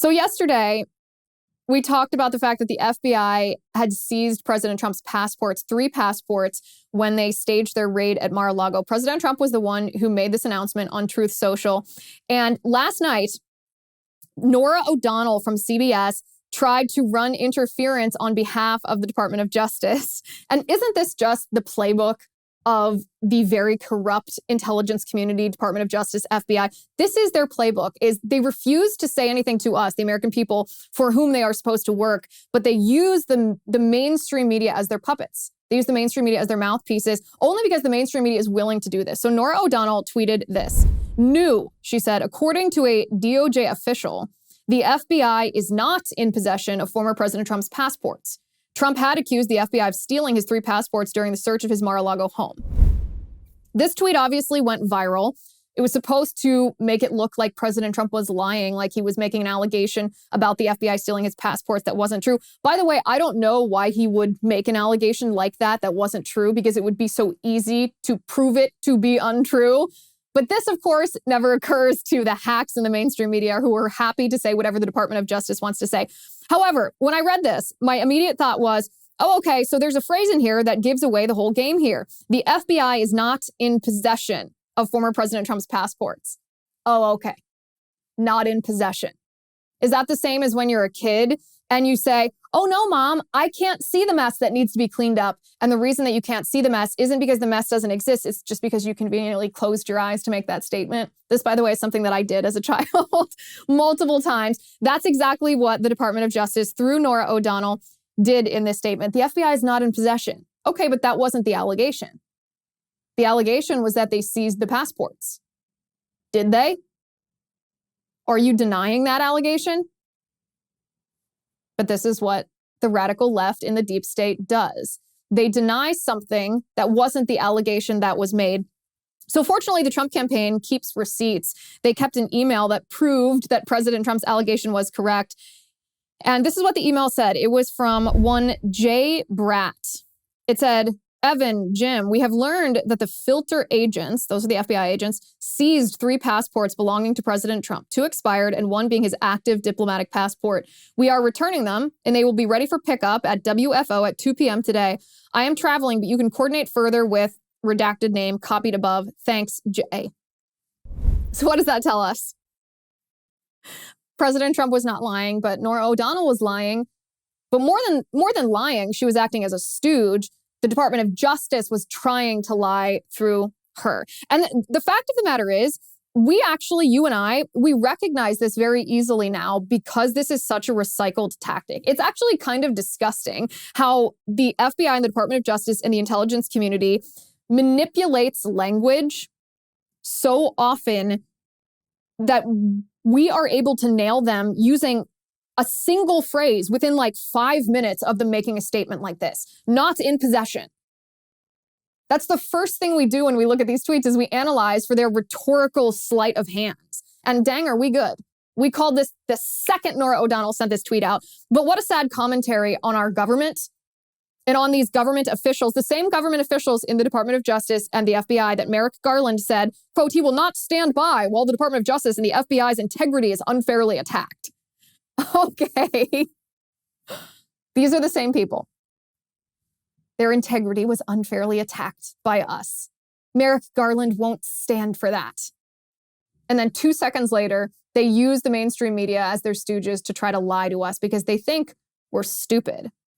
So yesterday, we talked about the fact that the FBI had seized President Trump's passports, 3 passports, when they staged their raid at Mar-a-Lago. President Trump was the one who made this announcement on Truth Social. And last night, Norah O'Donnell from CBS tried to run interference on behalf of the Department of Justice. And isn't this just the playbook of the very corrupt intelligence community, Department of Justice, FBI? This is their playbook, is they refuse to say anything to us, the American people, for whom they are supposed to work, but they use the mainstream media as their puppets. They use the mainstream media as their mouthpieces, only because the mainstream media is willing to do this. So Norah O'Donnell tweeted this. New, she said, according to a DOJ official, the FBI is not in possession of former President Trump's passports. Trump had accused the FBI of stealing his 3 passports during the search of his Mar-a-Lago home. This tweet obviously went viral. It was supposed to make it look like President Trump was lying, like he was making an allegation about the FBI stealing his passports that wasn't true. By the way, I don't know why he would make an allegation like that wasn't true, because it would be so easy to prove it to be untrue. But this, of course, never occurs to the hacks in the mainstream media who are happy to say whatever the Department of Justice wants to say. However, when I read this, my immediate thought was, oh, okay, so there's a phrase in here that gives away the whole game here. The FBI is not in possession of former President Trump's passports. Oh, okay. Not in possession. Is that the same as when you're a kid and you say, oh no, Mom, I can't see the mess that needs to be cleaned up. And the reason that you can't see the mess isn't because the mess doesn't exist. It's just because you conveniently closed your eyes to make that statement. This, by the way, is something that I did as a child multiple times. That's exactly what the Department of Justice, through Norah O'Donnell, did in this statement. The FBI is not in possession. Okay, but that wasn't the allegation. The allegation was that they seized the passports. Did they? Are you denying that allegation? But this is what the radical left in the deep state does. They deny something that wasn't the allegation that was made. So fortunately, the Trump campaign keeps receipts. They kept an email that proved that President Trump's allegation was correct. And this is what the email said. It was from one Jay Bratt. It said, Evan, Jim, we have learned that the filter agents, those are the FBI agents, seized 3 passports belonging to President Trump, 2 expired and 1 being his active diplomatic passport. We are returning them and they will be ready for pickup at WFO at 2 p.m. today. I am traveling, but you can coordinate further with redacted name copied above. Thanks, Jay. So what does that tell us? President Trump was not lying, but Norah O'Donnell was lying. But more than lying, she was acting as a stooge. The Department of Justice was trying to lie through her. And the fact of the matter is, we actually, you and I, we recognize this very easily now because this is such a recycled tactic. It's actually kind of disgusting how the FBI and the Department of Justice and the intelligence community manipulates language so often that we are able to nail them using a single phrase within like 5 minutes of them making a statement like this. Not in possession. That's the first thing we do when we look at these tweets is we analyze for their rhetorical sleight of hands. And dang, are we good. We called this the second Norah O'Donnell sent this tweet out. But what a sad commentary on our government and on these government officials, the same government officials in the Department of Justice and the FBI that Merrick Garland said, quote, he will not stand by while the Department of Justice and the FBI's integrity is unfairly attacked. Okay. These are the same people. Their integrity was unfairly attacked by us. Merrick Garland won't stand for that. And then 2 seconds later, they use the mainstream media as their stooges to try to lie to us because they think we're stupid.